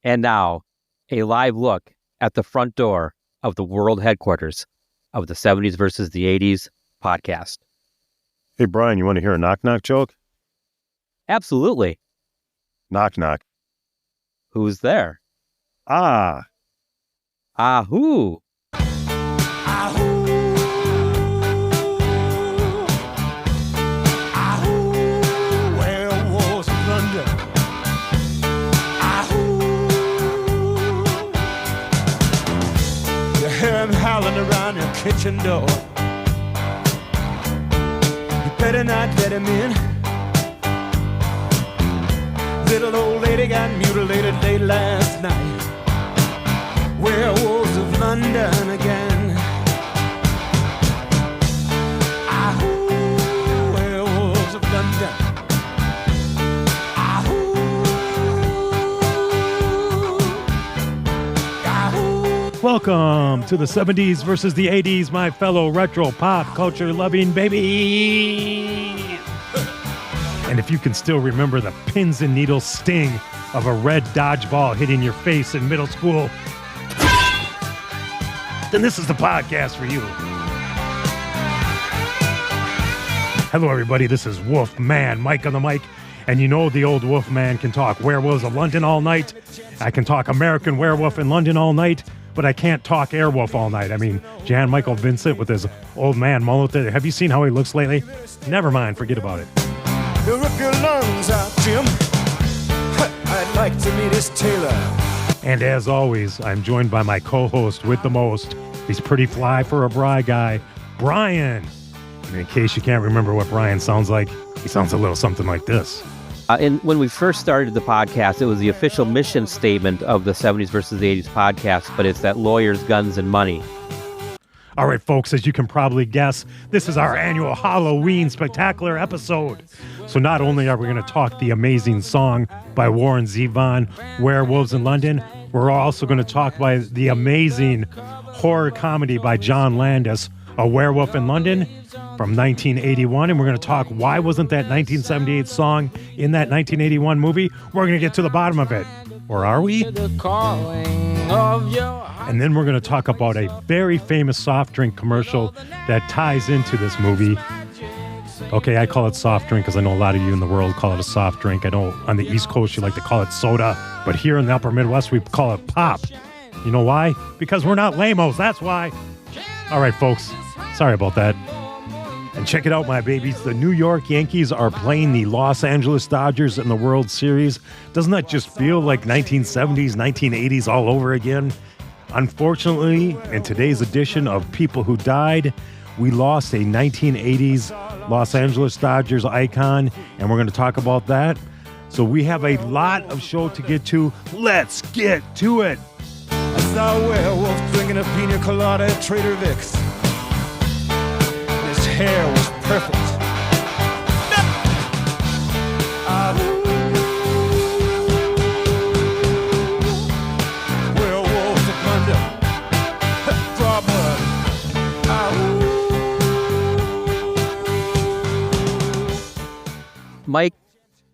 And now, a live look at the front door of the world headquarters of the 70s versus the 80s podcast. Hey, Brian, you want to hear a knock-knock joke? Absolutely. Knock-knock. Who's there? Ah. Who? Werewolves of London. You hear him howling around your kitchen door. You better not let him in. Little old lady got mutilated late last night. Werewolves of London again. Werewolves of London. Welcome to the 70s versus the 80s, my fellow retro pop culture loving babies. And if you can still remember the pins and needles sting of a red dodgeball hitting your face in middle school, then this is the podcast for you. Hello, everybody. This is Wolfman Mike on the mic. And you know the old Wolfman can talk Werewolves of London all night. I can talk American Werewolf in London all night, but I can't talk Airwolf all night. I mean, Jan Michael Vincent with his old man mullet. Have you seen how he looks lately? Never mind. Forget about it. You rip your lungs out, Jim. I'd like to meet his tailor. And as always, I'm joined by my co-host with the most. He's pretty fly for a Bry guy, Brian. And in case you can't remember what Brian sounds like, he sounds a little something like this. And when we first started the podcast, it was the official mission statement of the 70s versus the 80s podcast, but it's that lawyers, guns, and money. All right, folks, as you can probably guess, this is our annual Halloween spectacular episode. So not only are we going to talk the amazing song by Warren Zevon, Werewolves in London, we're also going to talk by the amazing horror comedy by John Landis, A Werewolf in London, from 1981. And we're going to talk why wasn't that 1978 song in that 1981 movie? We're going to get to the bottom of it. Or are we? And then we're going to talk about a very famous soft drink commercial that ties into this movie. Okay, I call it soft drink because I know a lot of you in the world call it a soft drink. I know on the East Coast you like to call it soda, but here in the upper Midwest we call it pop. You know why? Because we're not lame-os, that's why. All right, folks, sorry about that. And check it out, my babies. The New York Yankees are playing the Los Angeles Dodgers in the World Series. Doesn't that just feel like 1970s, 1980s all over again? Unfortunately, in today's edition of People Who Died, we lost a 1980s Los Angeles Dodgers icon, and we're going to talk about that. So we have a lot of show to get to. Let's get to it. I saw a werewolf drinking a pina colada at Trader Vic's. His hair was perfect. Werewolves of London. Draw blood. Mike,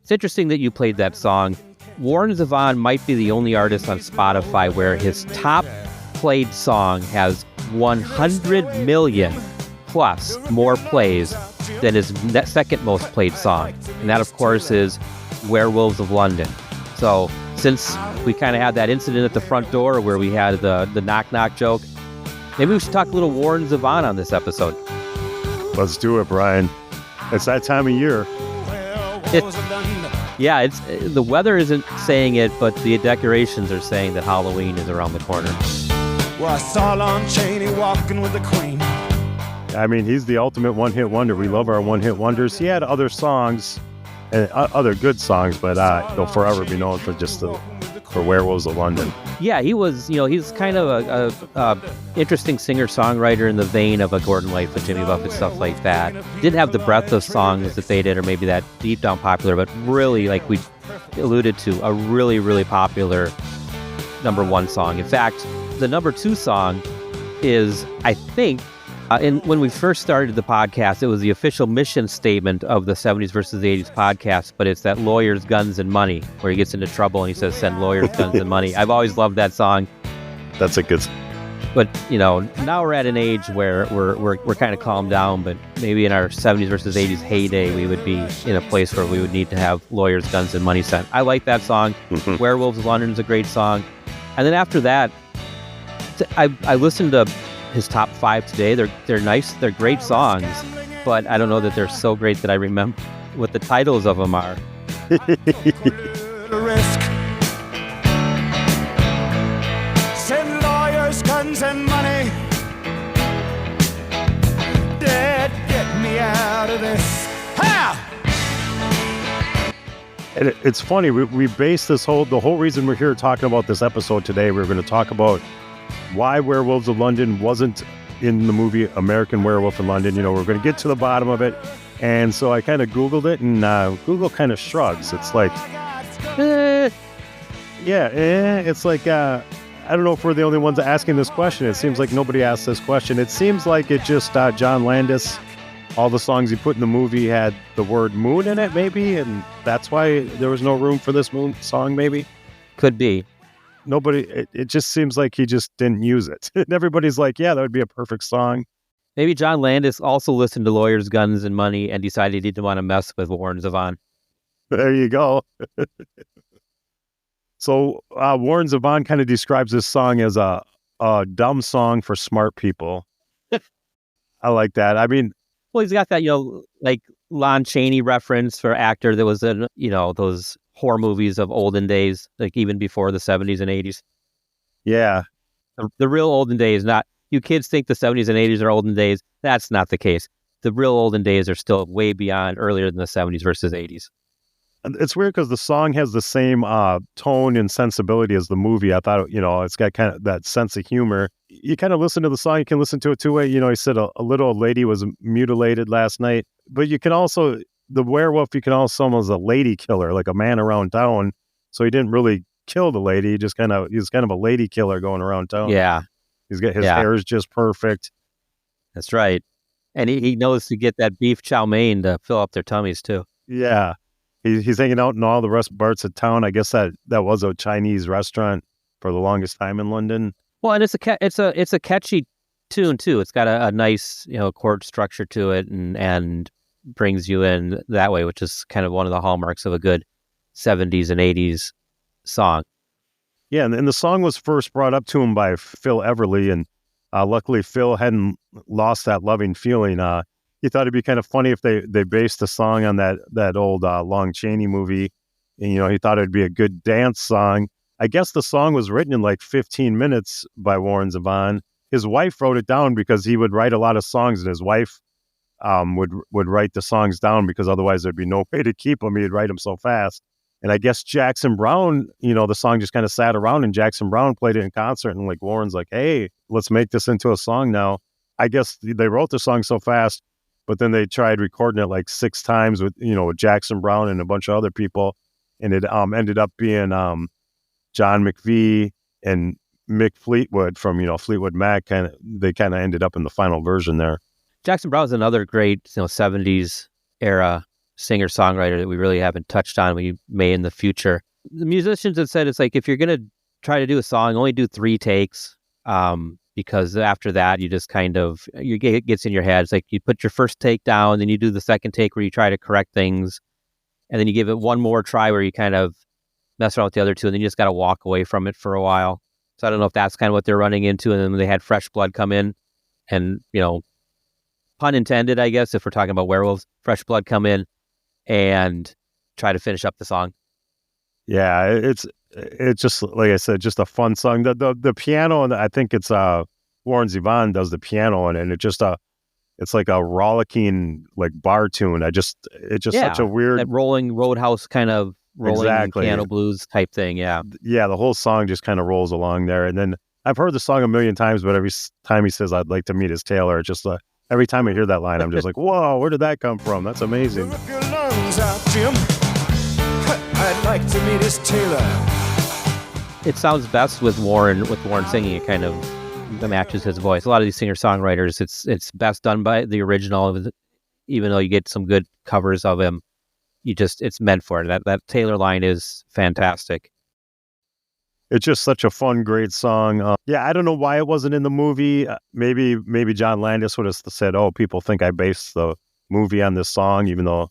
it's interesting that you played that song. Warren Zevon might be the only artist on Spotify where his top played song has 100 million plus more plays than his second most played song. And that, of course, is Werewolves of London. So since we kind of had that incident at the front door where we had the knock-knock joke, maybe we should talk a little Warren Zevon on this episode. Let's do it, Brian. It's that time of year. Yeah, it's the weather isn't saying it, but the decorations are saying that Halloween is around the corner. Well, I saw Lon Chaney walking with the Queen. I mean, he's the ultimate one-hit wonder. We love our one-hit wonders. He had other songs, other good songs, but he'll forever be known for just for Werewolves of London. Yeah, he was, he's kind of a interesting singer-songwriter in the vein of a Gordon Lightfoot, Jimmy Buffett, stuff like that. Didn't have the breadth of songs that they did, or maybe that deep down popular, but really, like we alluded to, a really, really popular number one song. In fact, the number two song is, I think, And when we first started the podcast, it was the official mission statement of the 70s versus the 80s podcast, but it's that lawyers, guns, and money, where he gets into trouble and he says, send lawyers, guns, and money. I've always loved that song. That's a good. But, now we're at an age where we're kind of calmed down, but maybe in our 70s versus 80s heyday, we would be in a place where we would need to have lawyers, guns, and money sent. I like that song. Werewolves of London is a great song. And then after that, I listened to his top 5 today. They're nice. They're great songs, but I don't know that they're so great that I remember what the titles of them are. Risk. Send lawyers, guns, and money. Dad, get me out of this. Ha! And it's funny. We based the whole reason we're here talking about this episode today. We're going to talk about why Werewolves of London wasn't in the movie American Werewolf in London. We're going to get to the bottom of it. And so I kind of Googled it, and Google kind of shrugs. It's like, it's like, I don't know if we're the only ones asking this question. It seems like nobody asked this question. It seems like it just, John Landis, all the songs he put in the movie had the word moon in it, maybe, and that's why there was no room for this moon song, maybe? Could be. Nobody, it just seems like he just didn't use it. And everybody's like, yeah, that would be a perfect song. Maybe John Landis also listened to Lawyers, Guns, and Money and decided he didn't want to mess with Warren Zevon. There you go. So Warren Zevon kind of describes this song as a dumb song for smart people. I like that. I mean, well, he's got that, like Lon Chaney reference for actor that was in, those horror movies of olden days, like even before the 70s and 80s. Yeah. The real olden days, not, you kids think the 70s and 80s are olden days. That's not the case. The real olden days are still way beyond earlier than the 70s versus 80s. It's weird because the song has the same tone and sensibility as the movie. I thought, it's got kind of that sense of humor. You kind of listen to the song, you can listen to it two ways. He said a little old lady was mutilated last night, but you can also, the werewolf, you can also almost a lady killer, like a man around town. So he didn't really kill the lady. He was kind of a lady killer going around town. Yeah. He's got his hair is just perfect. That's right. And he knows to get that beef chow mein to fill up their tummies too. Yeah. He's hanging out in all the rest parts of town. I guess that was a Chinese restaurant for the longest time in London. Well, and it's a catchy tune too. It's got a nice chord structure to it, and brings you in that way, which is kind of one of the hallmarks of a good 70s and 80s song. Yeah, and the song was first brought up to him by Phil Everly, and luckily Phil hadn't lost that loving feeling. He thought it'd be kind of funny if they based the song on that old Lon Chaney movie, and he thought it'd be a good dance song. I guess the song was written in like 15 minutes by Warren Zevon. His wife wrote it down because he would write a lot of songs, and his wife would write the songs down because otherwise there'd be no way to keep them. He'd write them so fast. And I guess Jackson Browne, the song just kind of sat around, and Jackson Browne played it in concert, and like Warren's like, hey, let's make this into a song now. I guess they wrote the song so fast, but then they tried recording it like 6 times with Jackson Browne and a bunch of other people, and it ended up being John McVie and Mick Fleetwood from Fleetwood Mac. They kind of ended up in the final version there. Jackson Browne is another great 70s era singer-songwriter that we really haven't touched on. We may in the future. The musicians have said it's like, if you're going to try to do a song, only do 3 takes, because after that, you just it gets in your head. It's like you put your first take down, then you do the second take where you try to correct things, and then you give it one more try where you kind of mess around with the other 2, and then you just got to walk away from it for a while. So I don't know if that's kind of what they're running into. And then they had fresh blood come in, and, pun intended, I guess, if we're talking about werewolves, fresh blood come in and try to finish up the song. Yeah, it's just, like I said, just a fun song. The piano, and I think it's Warren Zevon does the piano, and it just it's like a rollicking like bar tune. It's just such a weird, that rolling roadhouse kind of rolling piano blues type thing. Yeah, the whole song just kind of rolls along there. And then I've heard the song a million times, but every time he says I'd like to meet his tailor, it's just every time I hear that line, I'm just like, whoa, where did that come from? That's amazing. Look your lungs out, Jim. I'd like to meet his tailor. It sounds best with Warren singing. It kind of matches his voice. A lot of these singer-songwriters, it's best done by the original, even though you get some good covers of him. It's meant for it. That Taylor line is fantastic. It's just such a fun, great song. I don't know why it wasn't in the movie. Maybe John Landis would have said, "Oh, people think I based the movie on this song," even though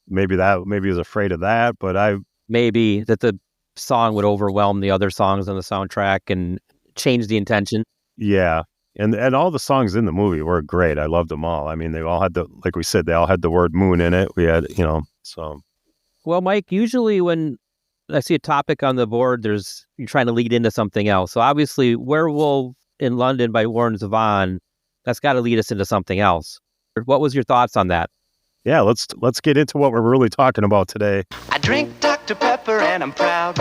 maybe he was afraid of that. But maybe that the song would overwhelm the other songs on the soundtrack and change the intention. Yeah, and all the songs in the movie were great. I loved them all. I mean, they all had like we said, they all had the word moon in it. We had, so. Well, Mike, usually when I see a topic on the board, you're trying to lead into something else. So obviously, Werewolf in London by Warren Zevon, that's got to lead us into something else. What was your thoughts on that? Yeah, let's get into what we're really talking about today. I drink Dr. Pepper and I'm proud.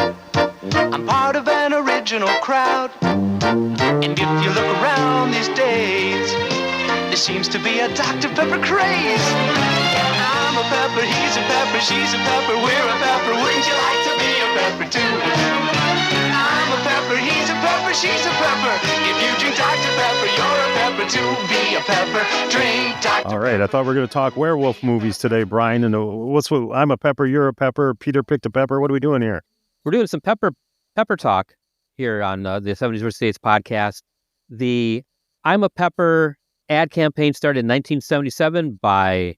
I'm part of an original crowd. And if you look around these days, there seems to be a Dr. Pepper craze. I'm a pepper, he's a pepper, she's a pepper, we're a pepper. Wouldn't you like to be a pepper too? I'm a pepper, he's a pepper, she's a pepper. If you drink Dr. Pepper, you're a pepper too. Be a pepper, drink Dr. All right, I thought we were going to talk werewolf movies today, Brian. And I'm a pepper, you're a pepper, Peter picked a pepper. What are we doing here? We're doing some pepper talk here on the 70s vs. 80s podcast. The I'm a Pepper ad campaign started in 1977 by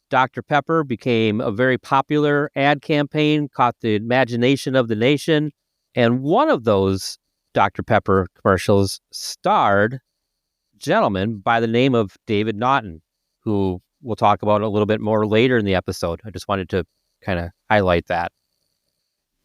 Dr. Pepper, became a very popular ad campaign, caught the imagination of the nation. And one of those Dr. Pepper commercials starred a gentleman by the name of David Naughton, who we'll talk about a little bit more later in the episode. I just wanted to kind of highlight that.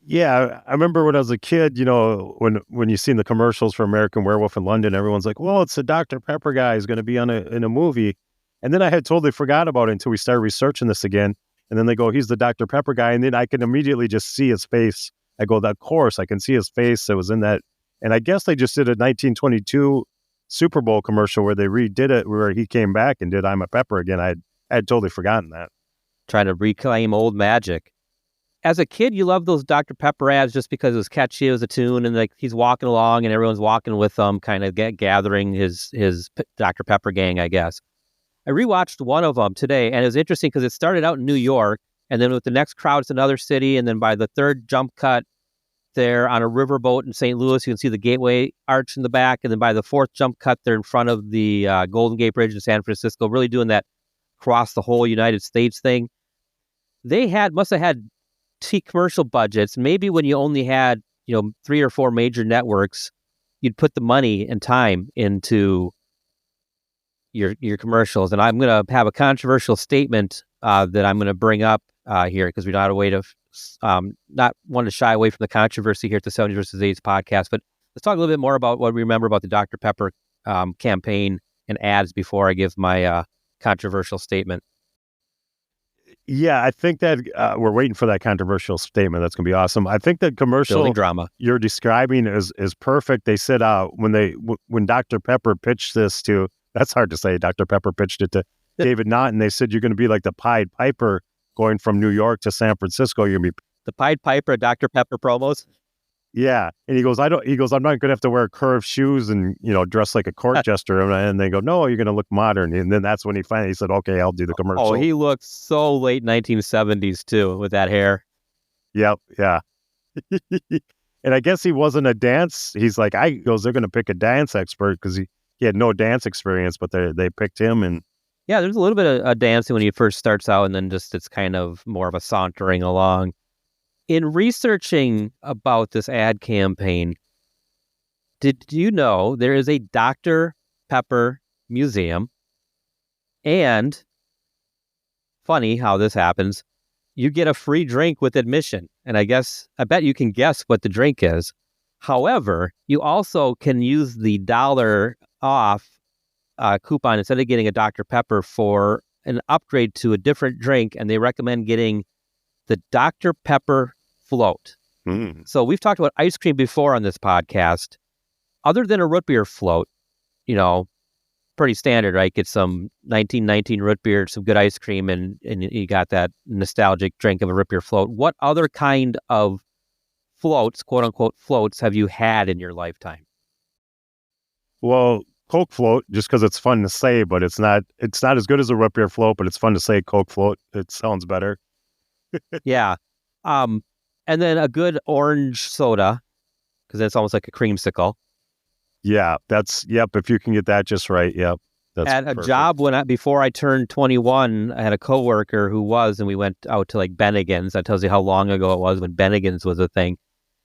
Yeah, I remember when I was a kid, when you seen the commercials for American Werewolf in London, everyone's like, well, it's the Dr. Pepper guy who's going to be in a movie. And then I had totally forgot about it until we started researching this again. And then they go, he's the Dr. Pepper guy. And then I can immediately just see his face. I go, of course, I can see his face. It was in that. And I guess they just did a 1922 Super Bowl commercial where they redid it, where he came back and did I'm a Pepper again. I had totally forgotten that. Trying to reclaim old magic. As a kid, you love those Dr. Pepper ads just because it was catchy, it was a tune, and like he's walking along and everyone's walking with him, kind of gathering his Dr. Pepper gang, I guess. I rewatched one of them today, and it was interesting because it started out in New York, and then with the next crowd, it's another city, and then by the third jump cut, they're on a riverboat in St. Louis. You can see the Gateway Arch in the back, and then by the fourth jump cut, they're in front of the Golden Gate Bridge in San Francisco, really doing that across the whole United States thing. They must have had commercial budgets. Maybe when you only had 3 or 4 major networks, you'd put the money and time into your commercials. And I'm going to have a controversial statement that I'm going to bring up here because we don't have a way to not want to shy away from the controversy here at the 70s vs. 80s podcast. But let's talk a little bit more about what we remember about the Dr. Pepper campaign and ads before I give my controversial statement. Yeah, I think that we're waiting for that controversial statement. That's going to be awesome. I think the commercial Building drama you're describing is perfect. They said when Dr. Pepper pitched this to, that's hard to say, Dr. Pepper pitched it to David Naughton. They said you're going to be like the Pied Piper going from New York to San Francisco. You're going to be the Pied Piper of Dr. Pepper promos. Yeah, and he goes, I'm not going to have to wear curved shoes and dress like a court jester. And they go, no, you're going to look modern. And then that's when he said, okay, I'll do the commercial. Oh, he looked so late 1970s too with that hair. Yep, yeah. And I guess he wasn't a dance. He's like, they're going to pick a dance expert because he had no dance experience, but they picked him. And yeah, there's a little bit of dancing when he first starts out, and then just it's kind of more of a sauntering along. In researching about this ad campaign, did you know there is a Dr. Pepper museum? And funny how this happens, you get a free drink with admission. And I bet you can guess what the drink is. However, you also can use the $1 off coupon instead of getting a Dr. Pepper for an upgrade to a different drink. And they recommend getting the Dr. Pepper float. So we've talked about ice cream before on this podcast. Other than a root beer float, pretty standard, right? Get some 1919 root beer, some good ice cream, and you got that nostalgic drink of a root beer float. What other kind of floats, quote unquote floats, have you had in your lifetime? Well, Coke float, just because it's fun to say, but it's not as good as a root beer float, but it's fun to say Coke float. It sounds better. Yeah. And then a good orange soda, because it's almost like a creamsicle. Yeah, if you can get that just right, yep. That's At perfect. a job before I turned 21, I had a coworker who was, and we went out to like Bennigan's. That tells you how long ago it was when Bennigan's was a thing.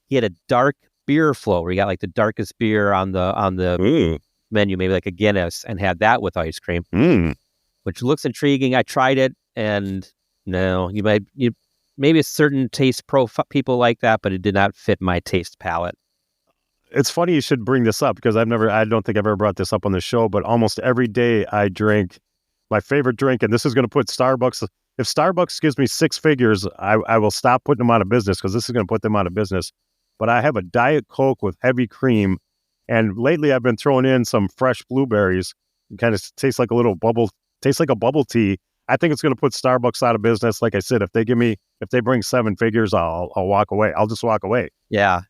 He had a dark beer float where he got like the darkest beer on the menu, maybe like a Guinness, and had that with ice cream, which looks intriguing. I tried it, and no, maybe a certain taste people like that, but it did not fit my taste palette. It's funny you should bring this up because I don't think I've ever brought this up on the show, but almost every day I drink my favorite drink, and this is going to put Starbucks. If Starbucks gives me six figures, I will stop putting them out of business because this is going to put them out of business. But I have a Diet Coke with heavy cream, and lately I've been throwing in some fresh blueberries. It kind of tastes like a bubble tea. I think it's going to put Starbucks out of business. Like I said, if they bring seven figures, I'll walk away. I'll just walk away. Yeah.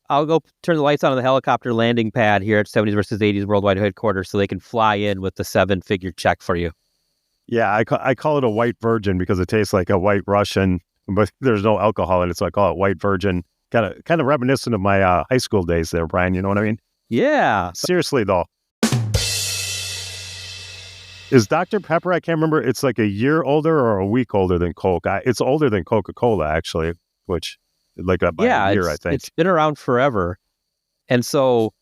I'll go turn the lights on the helicopter landing pad here at 70s versus 80s Worldwide Headquarters so they can fly in with the 7-figure check for you. Yeah, I call it a white virgin because it tastes like a white Russian, but there's no alcohol in it, so I call it white virgin. Kind of reminiscent of my high school days there, Brian. You know what I mean? Yeah. Seriously, though. Is Dr. Pepper, I can't remember, it's like a year older or a week older than Coke. It's older than Coca-Cola, actually, which... like by a year, I think. It's been around forever. And so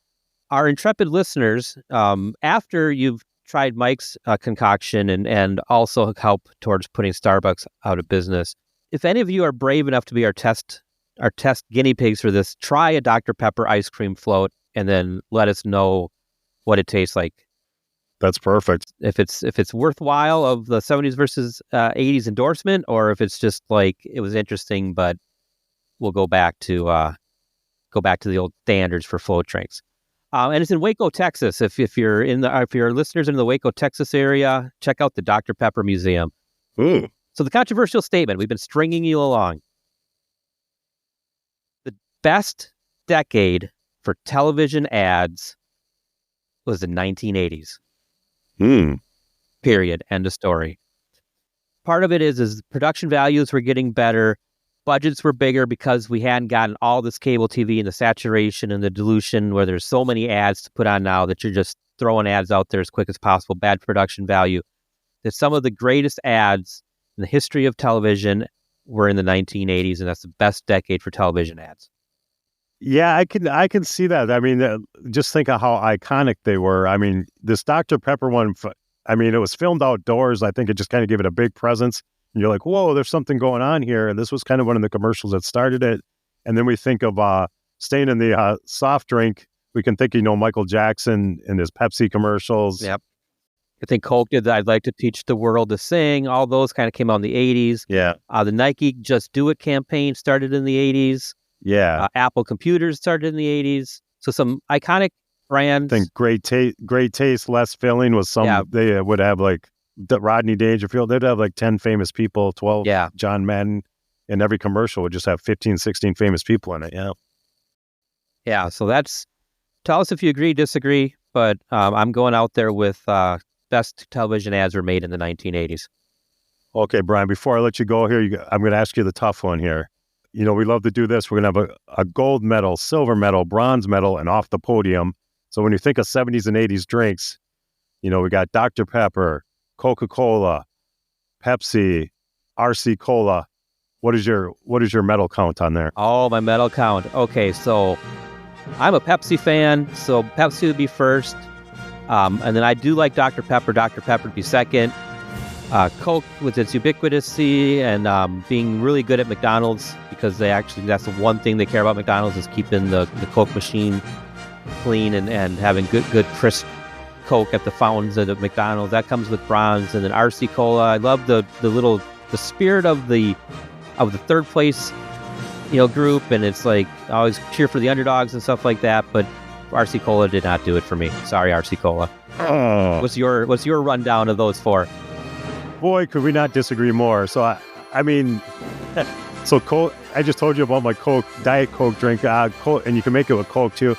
our intrepid listeners, after you've tried Mike's concoction and also help towards putting Starbucks out of business, if any of you are brave enough to be our test guinea pigs for this, try a Dr. Pepper ice cream float and then let us know what it tastes like. That's perfect. If it's worthwhile of the 70s versus 80s endorsement, or if it's just like it was interesting, but we'll go back to the old standards for float drinks. And it's in Waco, Texas. If your listeners in the Waco, Texas area, check out the Dr. Pepper Museum. Ooh. So the controversial statement, we've been stringing you along. The best decade for television ads was the 1980s. Period. End of story. Part of it is production values were getting better. Budgets were bigger because we hadn't gotten all this cable TV and the saturation and the dilution where there's so many ads to put on now that you're just throwing ads out there as quick as possible. Bad production value. That some of the greatest ads in the history of television were in the 1980s, and that's the best decade for television ads. Yeah, I can see that. I mean, just think of how iconic they were. I mean, this Dr. Pepper one, it was filmed outdoors. I think it just kind of gave it a big presence. And you're like, whoa, there's something going on here. And this was kind of one of the commercials that started it. And then we think of staying in the soft drink. We can think, Michael Jackson and his Pepsi commercials. Yep. I think Coke did I'd like to teach the world to sing. All those kind of came out in the 80s. Yeah. The Nike Just Do It campaign started in the 80s. Yeah. Apple computers started in the 80s. So some iconic brands. I think Great Taste, Less Filling was some, they would have like Rodney Dangerfield. They'd have like 10 famous people, 12. Yeah. John Madden. And every commercial would just have 15, 16 famous people in it. Yeah. Yeah. So tell us if you agree, disagree. But I'm going out there with best television ads were made in the 1980s. Okay, Brian, before I let you go here, I'm going to ask you the tough one here. We love to do this. We're going to have a gold medal, silver medal, bronze medal, and off the podium. So when you think of 70s and 80s drinks, we got Dr. Pepper, Coca-Cola, Pepsi, RC Cola. What is your medal count on there? Oh, my medal count. Okay, so I'm a Pepsi fan, so Pepsi would be first. And then I do like Dr. Pepper. Dr. Pepper would be second. Coke with its ubiquity and being really good at McDonald's, because that's the one thing they care about McDonald's is keeping the Coke machine clean and having good crisp Coke at the fountains at McDonald's. That comes with bronze. And then RC Cola. I love the spirit of the third place group, and it's like I always cheer for the underdogs and stuff like that, but RC Cola did not do it for me. Sorry, RC Cola. Oh. What's your rundown of those four? Boy, could we not disagree more. So I mean So Coke, I just told you about my Coke, Diet Coke drink, Coke, and you can make it with Coke too.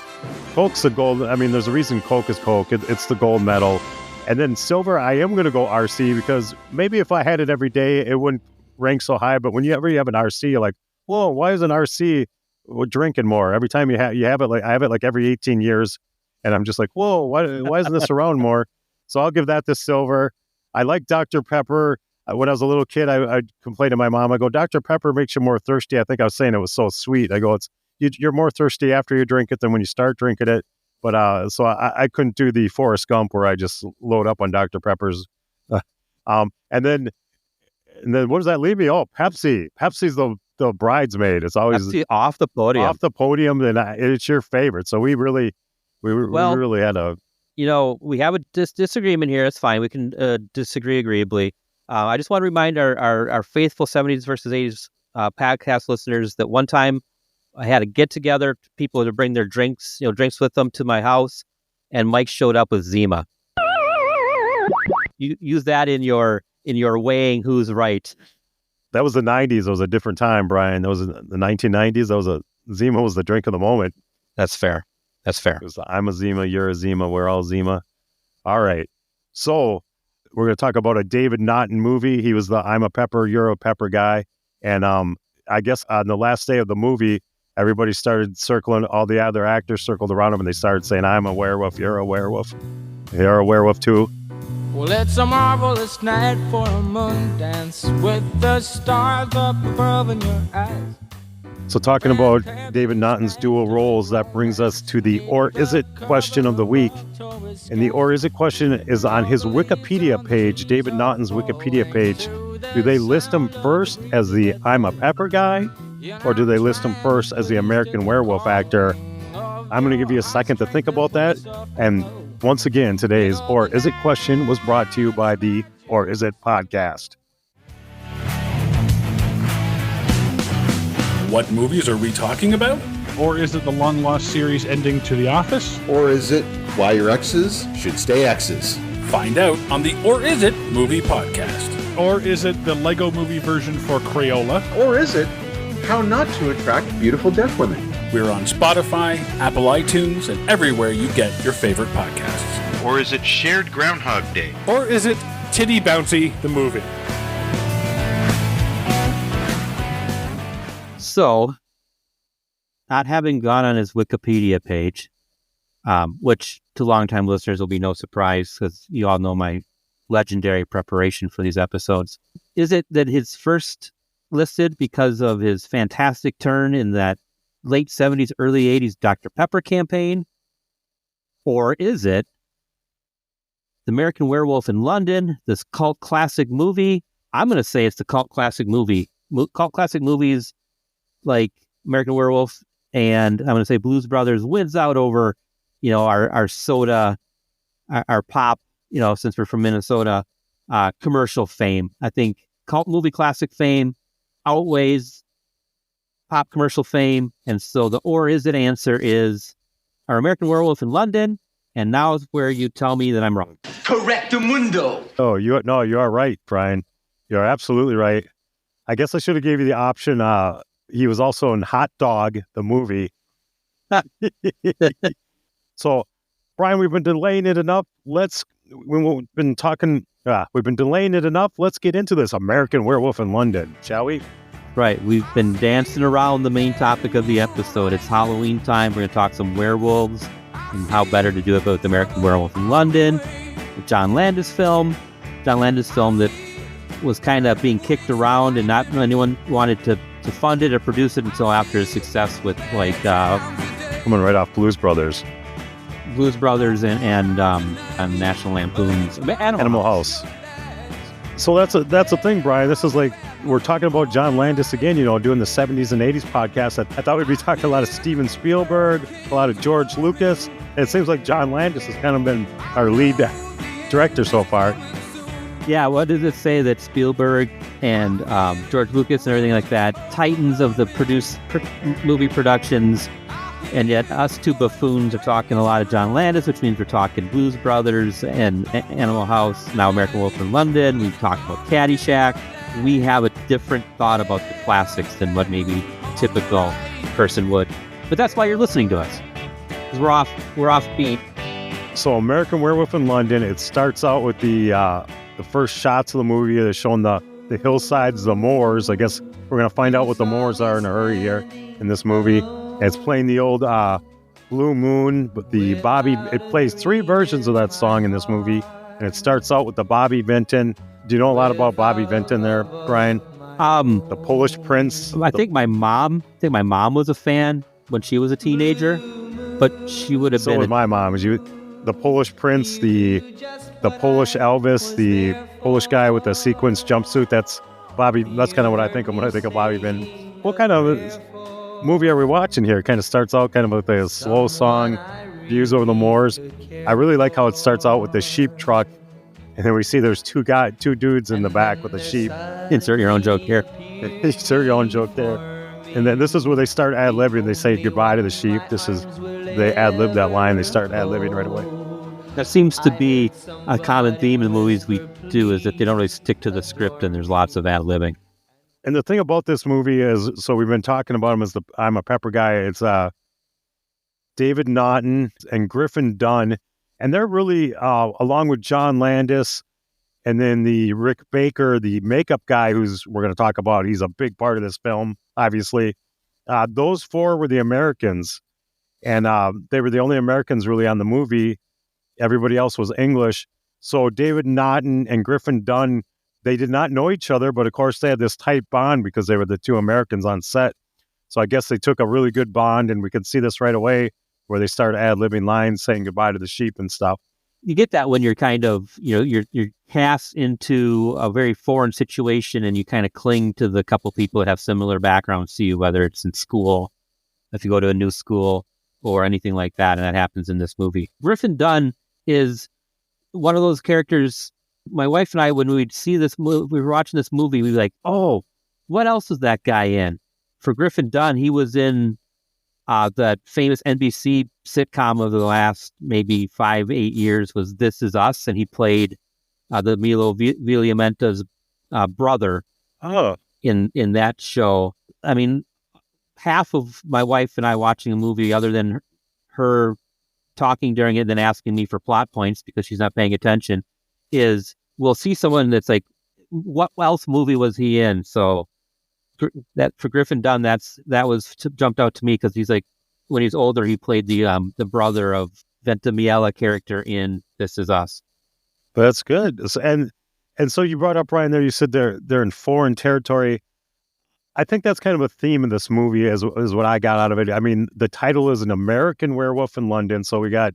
Coke's the gold. I mean, there's a reason Coke is Coke. It's the gold medal. And then silver, I am going to go RC because maybe if I had it every day, it wouldn't rank so high. But when you have an RC, you're like, whoa, why is an RC drinking more? Every time you have it, like I have it like every 18 years. And I'm just like, whoa, why isn't this around more? So I'll give that the silver. I like Dr. Pepper. When I was a little kid, I complained to my mom. I go, Dr. Pepper makes you more thirsty. I think I was saying it was so sweet. I go, you're more thirsty after you drink it than when you start drinking it. But so I couldn't do the Forrest Gump where I just load up on Dr. Pepper's. And then what does that leave me? Oh, Pepsi. Pepsi's the bridesmaid. It's always Pepsi off the podium. Off the podium, and it's your favorite. So we really had a. We have a disagreement here. It's fine. We can disagree agreeably. I just want to remind our faithful 70s versus 80s podcast listeners that one time I had a get together, people to bring their drinks with them to my house, and Mike showed up with Zima. You use that in your weighing who's right. That was the 90s. It was a different time, Brian. That was the 1990s. Zima was the drink of the moment. That's fair. I'm a Zima, you're a Zima, we're all Zima. All right. So we're going to talk about a David Naughton movie. He was the I'm a Pepper, you're a Pepper guy. And I guess on the last day of the movie, everybody started circling, all the other actors circled around him, and they started saying, I'm a werewolf, you're a werewolf. You're a werewolf too. Well, it's a marvelous night for a moon dance with the stars up above in your eyes. So talking about David Naughton's dual roles, that brings us to the Or Is It question of the week. And the Or Is It question is on his Wikipedia page, David Naughton's Wikipedia page. Do they list him first as the I'm a Pepper guy? Or do they list him first as the American Werewolf actor? I'm going to give you a second to think about that. And once again, today's Or Is It question was brought to you by the Or Is It podcast. What movies are we talking about? Or is it the long-lost series ending to The Office? Or is it why your exes should stay exes? Find out on the Or Is It movie podcast. Or is it the Lego movie version for Crayola? Or is it how not to attract beautiful deaf women? We're on Spotify, Apple iTunes, and everywhere you get your favorite podcasts. Or is it Shared Groundhog Day? Or is it Titty Bouncy, the movie? So, not having gone on his Wikipedia page, which to longtime listeners will be no surprise because you all know my legendary preparation for these episodes, is it that his first listed because of his fantastic turn in that late 70s, early 80s Dr. Pepper campaign? Or is it the American Werewolf in London, this cult classic movie? I'm going to say it's the cult classic movie. Cult classic movies like American Werewolf and I'm going to say Blues Brothers wins out over, our soda, our pop, since we're from Minnesota, commercial fame. I think cult movie classic fame outweighs pop commercial fame. And so the Or Is It answer is our American Werewolf in London. And now is where you tell me that I'm wrong. Correctamundo. Oh, you are right, Brian. You're absolutely right. I guess I should have gave you the option. He was also in Hot Dog, the movie. So, Brian, we've been delaying it enough. We've been delaying it enough. Let's get into this American Werewolf in London, shall we? Right. We've been dancing around the main topic of the episode. It's Halloween time. We're going to talk some werewolves and how better to do it with American Werewolf in London, the John Landis film that was kind of being kicked around and not anyone wanted to fund it or produce it until after his success with coming right off Blues Brothers and National Lampoon's Animal House. So that's a thing, Brian. This is like we're talking about John Landis again. Doing the 70s and 80s podcast. I thought we'd be talking a lot of Steven Spielberg, a lot of George Lucas. It seems like John Landis has kind of been our lead director so far. Yeah, what does it say that Spielberg and George Lucas and everything like that, titans of the movie productions, and yet us two buffoons are talking a lot of John Landis, which means we're talking Blues Brothers and Animal House, now American Wolf in London. We've talked about Caddyshack. We have a different thought about the classics than what maybe a typical person would. But that's why you're listening to us, because we're off beat. So American Werewolf in London, it starts out with the first shots of the movie. They're showing the hillsides, the moors. I guess we're going to find out what the moors are in a hurry here in this movie. And it's playing the old Blue Moon, but it plays 3 versions of that song in this movie. And it starts out with the Bobby Vinton. Do you know a lot about Bobby Vinton there, Brian? The Polish prince. I think my mom was a fan when she was a teenager, but she would have been. So was my mom. The Polish prince, the Polish Elvis, the Polish guy with the sequins jumpsuit. That's Bobby. That's kind of what I think of when I think of Bobby Vinton. What kind of movie are we watching here? It kind of starts out kind of with a slow song, views over the moors. I really like how it starts out with the sheep truck, and then we see there's two dudes in the back with a sheep. Insert your own joke here. Insert your own joke there. And then this is where they start ad-libbing. They say goodbye to the sheep. They ad-lib that line. They start ad-libbing right away. That seems to be a common theme in the movies we do, is that they don't really stick to the script and there's lots of ad-libbing. And the thing about this movie is, so we've been talking about him as I'm a Pepper guy. It's David Naughton and Griffin Dunn. And they're really, along with John Landis and then the Rick Baker, the makeup guy we're going to talk about. He's a big part of this film, obviously. Those 4 were the Americans. And they were the only Americans really on the movie. Everybody else was English. So David Naughton and Griffin Dunn, they did not know each other, but of course they had this tight bond because they were the 2 Americans on set. So I guess they took a really good bond, and we could see this right away where they started ad-libbing lines, saying goodbye to the sheep and stuff. You get that when you're kind of, you're cast into a very foreign situation and you kind of cling to the couple people that have similar backgrounds to you, whether it's in school, if you go to a new school or anything like that. And that happens in this movie. Griffin Dunn is one of those characters. My wife and I, when we'd see this movie, we were watching this movie, we were like, oh, what else is that guy in? For Griffin Dunn, he was in that famous NBC sitcom of the last maybe 5-8 years was This Is Us, and he played the Milo Vigliamenta's brother in that show. I mean, half of my wife and I watching a movie, other than her talking during it and then asking me for plot points because she's not paying attention, is we'll see someone that's like, what else movie was he in? So that for Griffin Dunn, that was jumped out to me because he's like, when he's older, he played the brother of Ventimiglia character in This Is Us. That's good. And so you brought up, Ryan, there, you said they're in foreign territory. I think that's kind of a theme in this movie is what I got out of it. I mean, the title is An American Werewolf in London. So we got,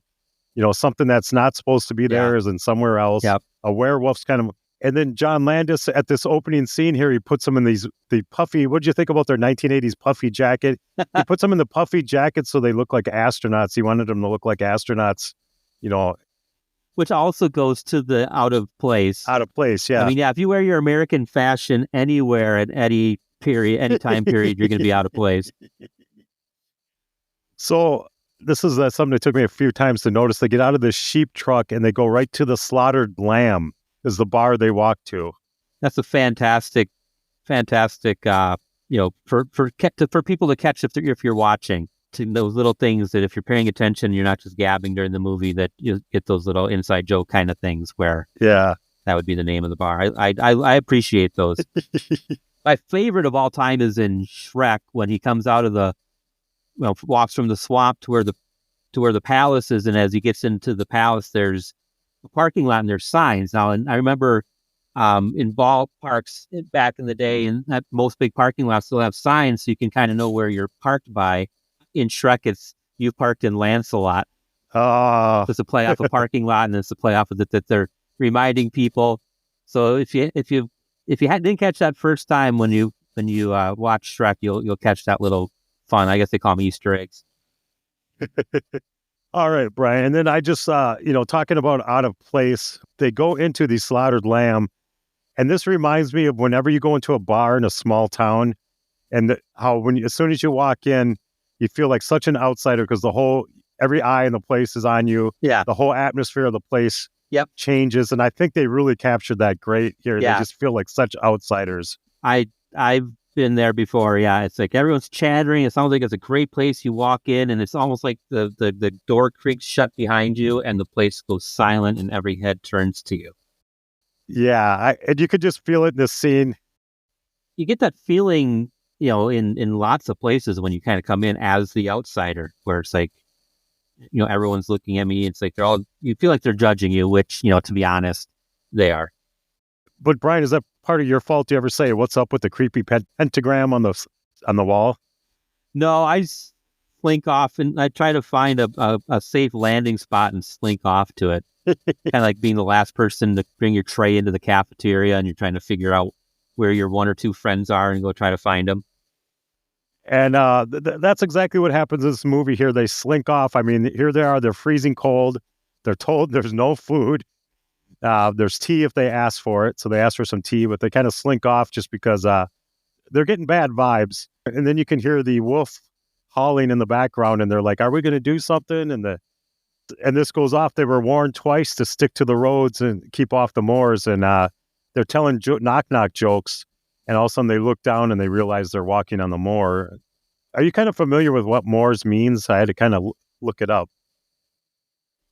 something that's not supposed to be there is in somewhere else. Yep. A werewolf's kind of, and then John Landis at this opening scene here, he puts them in the puffy, what'd you think about their 1980s puffy jacket? He puts them in the puffy jacket so they look like astronauts. He wanted them to look like astronauts, Which also goes to the out of place. Out of place, yeah. I mean, if you wear your American fashion anywhere at any time period, you're going to be out of place. So this is something that took me a few times to notice. They get out of the sheep truck and they go right to the Slaughtered Lamb is the bar they walk to. That's a fantastic, for people to catch if you're watching, to those little things that if you're paying attention, you're not just gabbing during the movie, that you get those little inside joke kind of things where that would be the name of the bar. I appreciate those. My favorite of all time is in Shrek when he comes out of walks from the swamp to where the palace is, and as he gets into the palace, there's a parking lot and there's signs. Now, and I remember in ballparks back in the day, and most big parking lots still have signs, so you can kind of know where you're parked by. In Shrek, it's you've parked in Lancelot. Oh, it's a play off a parking lot, and it's a play off of that they're reminding people. So if you didn't catch that first time when you watch Shrek, you'll catch that little fun. I guess they call them Easter eggs. All right, Brian. And then I just, talking about out of place, they go into the Slaughtered Lamb. And this reminds me of whenever you go into a bar in a small town and how as soon as you walk in, you feel like such an outsider because every eye in the place is on you. Yeah. The whole atmosphere of the place changes. And I think they really captured that great here. Yeah. They just feel like such outsiders. I I've been there before. Yeah, it's like everyone's chattering. It sounds like it's a great place. You walk in, and it's almost like the door creaks shut behind you, and the place goes silent, and every head turns to you. Yeah, and you could just feel it in this scene. You get that feeling, in lots of places when you kind of come in as the outsider, where it's like, everyone's looking at me. It's like you feel like they're judging you, which, to be honest, they are. But Brian, is that part of your fault? Do you ever say, what's up with the creepy pentagram on the wall? No, I slink off and I try to find a safe landing spot and slink off to it. Kind of like being the last person to bring your tray into the cafeteria and you're trying to figure out where your one or two friends are and go try to find them. And that's exactly what happens in this movie here. They slink off. I mean, here they are. They're freezing cold. They're told there's no food. There's tea if they ask for it. So they ask for some tea, but they kind of slink off just because they're getting bad vibes. And then you can hear the wolf howling in the background, and they're like, are we going to do something? And this goes off. They were warned twice to stick to the roads and keep off the moors. And they're telling knock-knock jokes. And all of a sudden they look down and they realize they're walking on the moor. Are you kind of familiar with what moors means? I had to kind of look it up.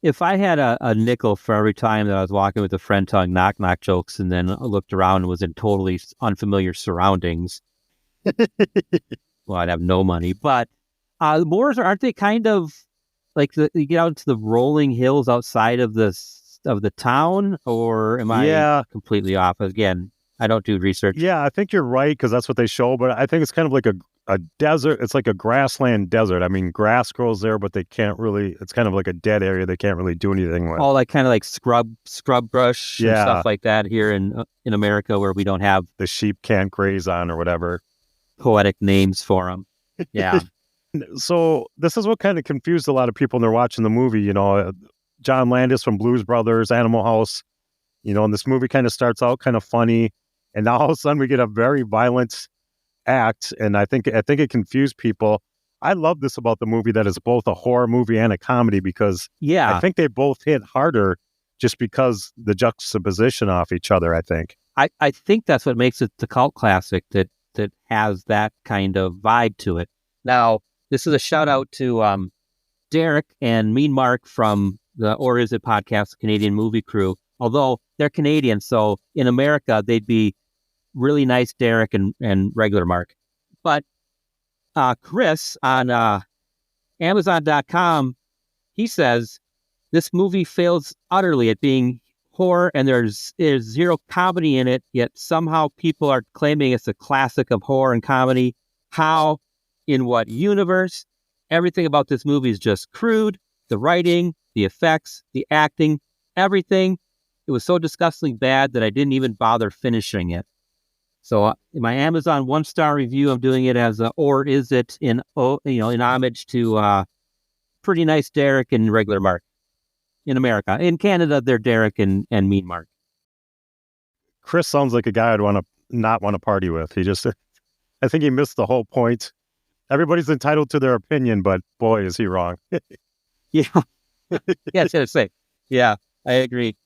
If I had a nickel for every time that I was walking with a friend telling knock-knock jokes and then looked around and was in totally unfamiliar surroundings, well, I'd have no money. But moors, aren't they kind of like you get out into the rolling hills outside of the town? Or am I completely off? Again, I don't do research. Yeah, I think you're right because that's what they show. But I think it's kind of like a desert. It's like a grassland desert. I mean, grass grows there, but they can't really. It's kind of like a dead area. They can't really do anything with. Oh, like kind of like scrub brush and stuff like that here in America, where we don't have the sheep can't graze on or whatever. Poetic names for them. Yeah. So this is what kind of confused a lot of people when they're watching the movie. John Landis from Blues Brothers, Animal House. And this movie kind of starts out kind of funny. And now all of a sudden we get a very violent act, and I think it confused people. I love this about the movie, that it's both a horror movie and a comedy, because I think they both hit harder just because the juxtaposition off each other, I think. I think that's what makes it the cult classic that has that kind of vibe to it. Now, this is a shout out to Derek and Mean Mark from the Or Is It podcast, Canadian movie crew. Although they're Canadian, so in America, they'd be really nice Derek and regular Mark. But Chris on Amazon.com, he says, this movie fails utterly at being horror and there's zero comedy in it, yet somehow people are claiming it's a classic of horror and comedy. How? In what universe? Everything about this movie is just crude. The writing, the effects, the acting, everything. It was so disgustingly bad that I didn't even bother finishing it. So in my Amazon 1-star review, I'm doing it as Or Is It in homage to pretty nice Derek and regular Mark in America. In Canada, they're Derek and Mean Mark. Chris sounds like a guy I'd not want to party with. I think he missed the whole point. Everybody's entitled to their opinion, but boy, is he wrong. Yeah. Yes, I say. Yeah, I agree.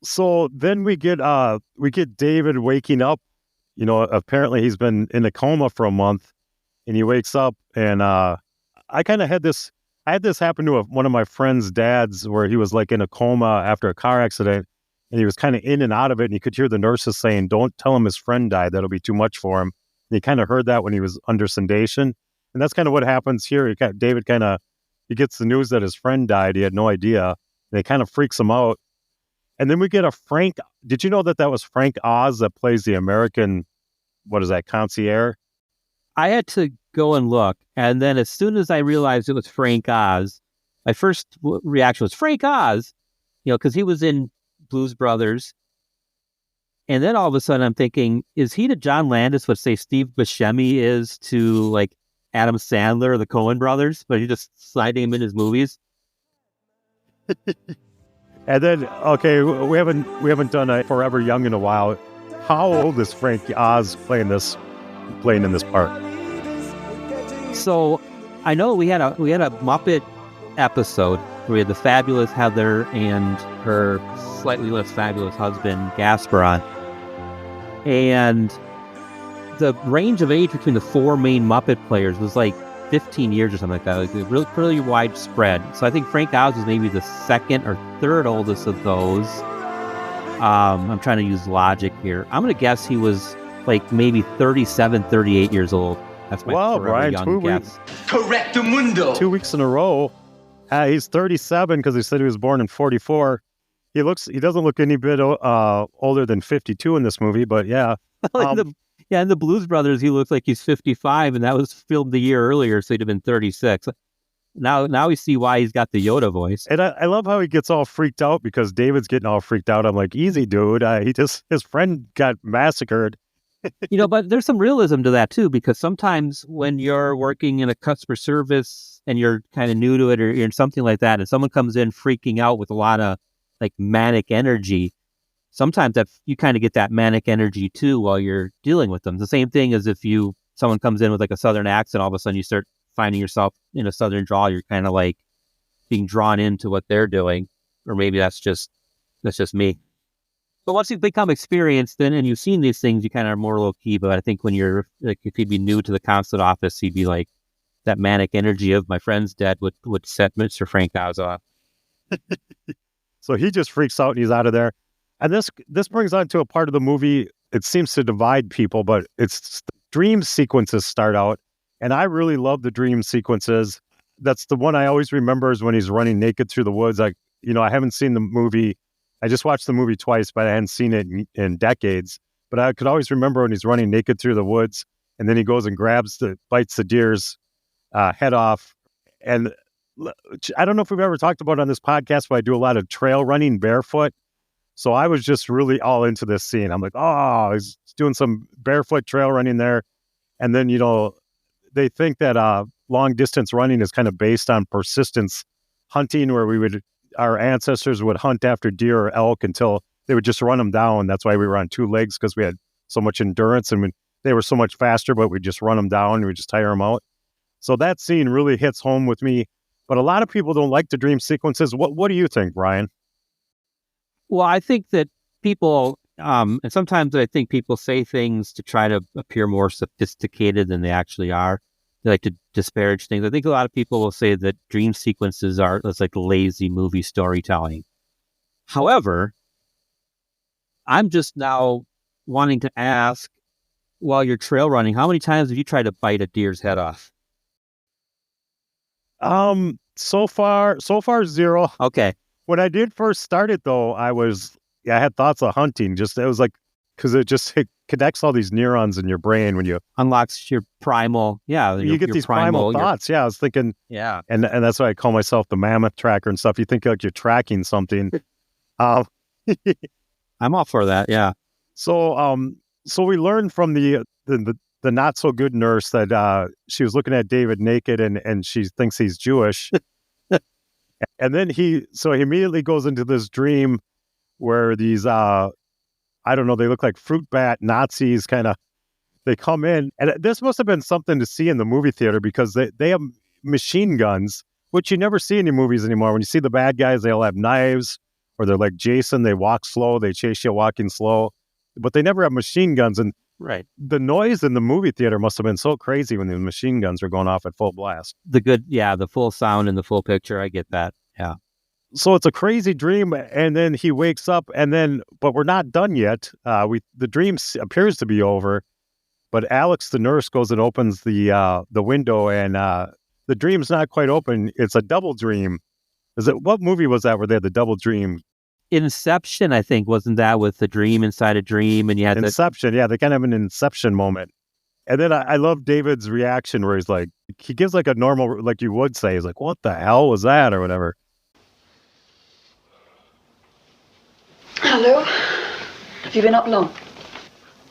So then we get David waking up. Apparently he's been in a coma for a month, and he wakes up. And I kind of had this happen to one of my friend's dads, where he was like in a coma after a car accident, and he was kind of in and out of it. And you could hear the nurses saying, "Don't tell him his friend died. That'll be too much for him." And he kind of heard that when he was under sedation, and that's kind of what happens here. David he gets the news that his friend died. He had no idea, and it kind of freaks him out. And then we get a Frank. Did you know that was Frank Oz that plays the American, what is that, concierge? I had to go and look. And then as soon as I realized it was Frank Oz, my first reaction was, Frank Oz, because he was in Blues Brothers. And then all of a sudden I'm thinking, is he to John Landis what, say, Steve Buscemi is to like Adam Sandler or the Coen brothers? But he's just sliding him in his movies. And then, okay, we haven't done a Forever Young in a while. How old is Frank Oz playing in this part? So, I know we had a Muppet episode where we had the fabulous Heather and her slightly less fabulous husband Gasper on, and the range of age between the four main Muppet players was like 15 years or something like that, like really widespread. So I think Frank Oz was maybe the second or third oldest of those. I'm trying to use logic here. I'm going to guess he was like maybe 37, 38 years old. That's my Brian, young guess. Correctamundo. 2 weeks in a row. He's 37 because he said he was born in 44. He doesn't look any bit older than 52 in this movie, but yeah. In the Blues Brothers, he looks like he's 55, and that was filmed the year earlier, so he'd have been 36. Now we see why he's got the Yoda voice. And I love how he gets all freaked out because David's getting all freaked out. I'm like, easy, dude. His friend got massacred. But there's some realism to that too, because sometimes when you're working in a customer service and you're kind of new to it or you're in something like that, and someone comes in freaking out with a lot of like manic energy, sometimes that you kind of get that manic energy too while you're dealing with them. The same thing as if someone comes in with like a Southern accent, all of a sudden you start finding yourself in a Southern drawl, you're kind of like being drawn into what they're doing. Or maybe that's just me. But once you've become experienced and you've seen these things, you kind of are more low key. But I think when you're like, if he'd be new to the consulate office, he'd be like, that manic energy of my friend's dead would set Mr. Frank Oz off. So he just freaks out and he's out of there. And this brings on to a part of the movie. It seems to divide people, but it's the dream sequences start out. And I really love the dream sequences. That's the one I always remember is when he's running naked through the woods. I haven't seen the movie. I just watched the movie twice, but I hadn't seen it in decades. But I could always remember when he's running naked through the woods, and then he goes and bites the deer's head off. And I don't know if we've ever talked about it on this podcast, but I do a lot of trail running barefoot. So I was just really all into this scene. I'm like, oh, he's doing some barefoot trail running there. And then, they think that long distance running is kind of based on persistence hunting, where our ancestors would hunt after deer or elk until they would just run them down. That's why we were on two legs, because we had so much endurance and they were so much faster, but we'd just run them down and we'd just tire them out. So that scene really hits home with me. But a lot of people don't like the dream sequences. What do you think, Brian? Well, I think that people, and sometimes I think people say things to try to appear more sophisticated than they actually are. They like to disparage things. I think a lot of people will say that dream sequences it's like lazy movie storytelling. However, I'm just now wanting to ask, while you're trail running, how many times have you tried to bite a deer's head off? So far zero. Okay. When I did first start it though, I had thoughts of hunting. It was like, because it connects all these neurons in your brain when you unlocks your primal. Yeah. You get these primal thoughts. Yeah. I was thinking, yeah. And that's why I call myself the mammoth tracker and stuff. You think like you're tracking something. I'm all for that. Yeah. So we learned from the not so good nurse that she was looking at David naked and she thinks he's Jewish. And then he immediately goes into this dream where these I don't know, they look like fruit bat Nazis they come in. And this must have been something to see in the movie theater, because they have machine guns, which you never see in your movies anymore. When you see the bad guys, they all have knives, or they're like Jason, they walk slow, they chase you walking slow, but they never have machine guns. And right, the noise in the movie theater must have been so crazy when the machine guns are going off at full blast. The full sound and the full picture. I get that. Yeah. So it's a crazy dream, and then he wakes up, but we're not done yet. The dream appears to be over, but Alex, the nurse, goes and opens the window, and the dream's not quite open. It's a double dream. What movie was that where they had the double dream? Inception, I think, wasn't that, with the dream inside a dream, and you had Inception. Yeah, they kind of have an Inception moment. And then I love David's reaction where he's like, he gives like a normal, like you would say, he's like, "What the hell was that?" or whatever. Hello? Have you been up long?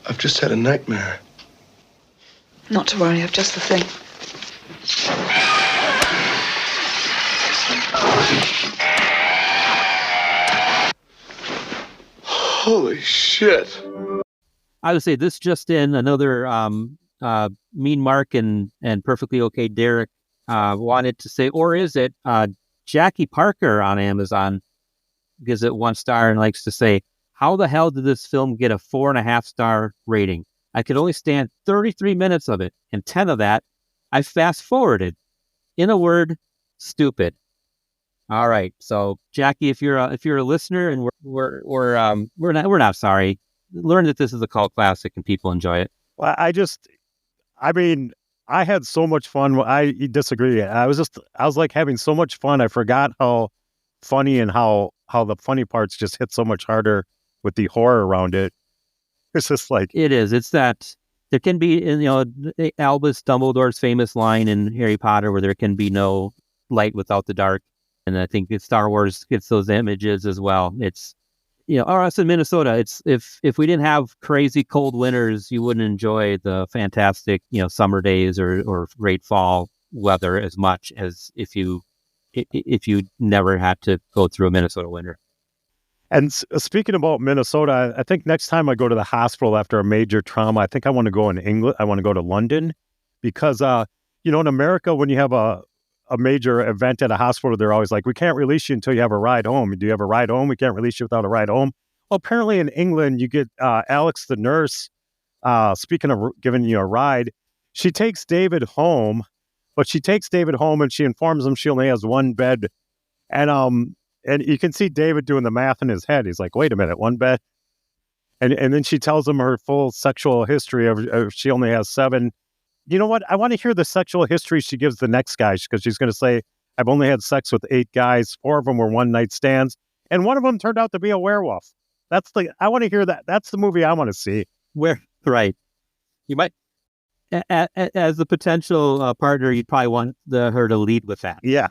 I've just had a nightmare. Not to worry, I've just the thing. Holy shit. I would say this just in, another Mean Mark and Perfectly Okay Derek wanted to say, or is it Jackie Parker on Amazon gives it 1 star and likes to say, how the hell did this film get a 4.5-star rating? I could only stand 33 minutes of it, and 10 of that I fast forwarded. In a word, stupid. All right, so Jackie, if you're a listener, and we're not sorry, learn that this is a cult classic and people enjoy it. Well, I mean, I had so much fun. I disagree. I was like having so much fun. I forgot how funny and how the funny parts just hit so much harder with the horror around it. It's just like it is. It's that there can be, Albus Dumbledore's famous line in Harry Potter where there can be no light without the dark. And I think Star Wars gets those images as well. It's, or us in Minnesota, it's if we didn't have crazy cold winters, you wouldn't enjoy the fantastic, summer days or great fall weather as much as if you never had to go through a Minnesota winter. And speaking about Minnesota, I think next time I go to the hospital after a major trauma, I think I want to go in England. I want to go to London because, in America, when you have a major event at a hospital, they're always like, we can't release you until you have a ride home. Do you have a ride home? We can't release you without a ride home. Well, apparently in England, you get Alex, the nurse, speaking of giving you a ride, she takes David home, and she informs him she only has one bed. And you can see David doing the math in his head. He's like, wait a minute, one bed? And then she tells him her full sexual history of she only has 7. You know what? I want to hear the sexual history she gives the next guy because she's going to say, I've only had sex with 8 guys. 4 of them were one-night stands. And one of them turned out to be a werewolf. I want to hear that. That's the movie I want to see. Right. You might, as the potential partner, you'd probably want her to lead with that. Yeah.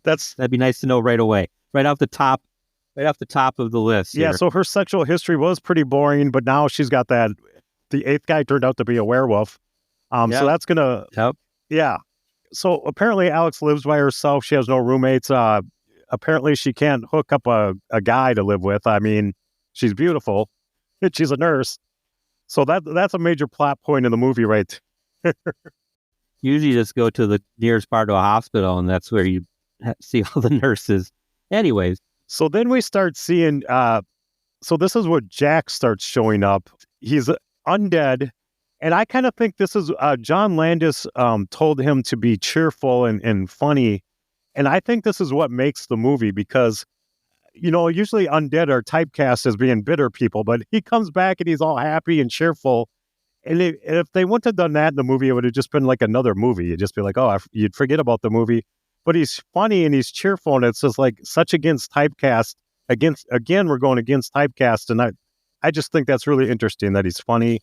That'd be nice to know right away, right off the top of the list. Yeah. Here. So her sexual history was pretty boring, but now she's got that. The 8th guy turned out to be a werewolf. So that's gonna. Yep. Yeah. So apparently Alex lives by herself. She has no roommates. Apparently she can't hook up a guy to live with. I mean, she's beautiful. She's a nurse. So that's a major plot point in the movie, right? Usually you just go to the nearest part of a hospital, and that's where you see all the nurses. Anyways. So then we start seeing, so this is where Jack starts showing up. He's undead. And I kind of think this is, John Landis told him to be cheerful and funny. And I think this is what makes the movie because, usually undead are typecast as being bitter people, but he comes back and he's all happy and cheerful. And if they wouldn't have done that in the movie, it would have just been like another movie. You'd just be like, you'd forget about the movie. But he's funny and he's cheerful, and it's just like such against typecast. We're going against typecast, and I just think that's really interesting that he's funny.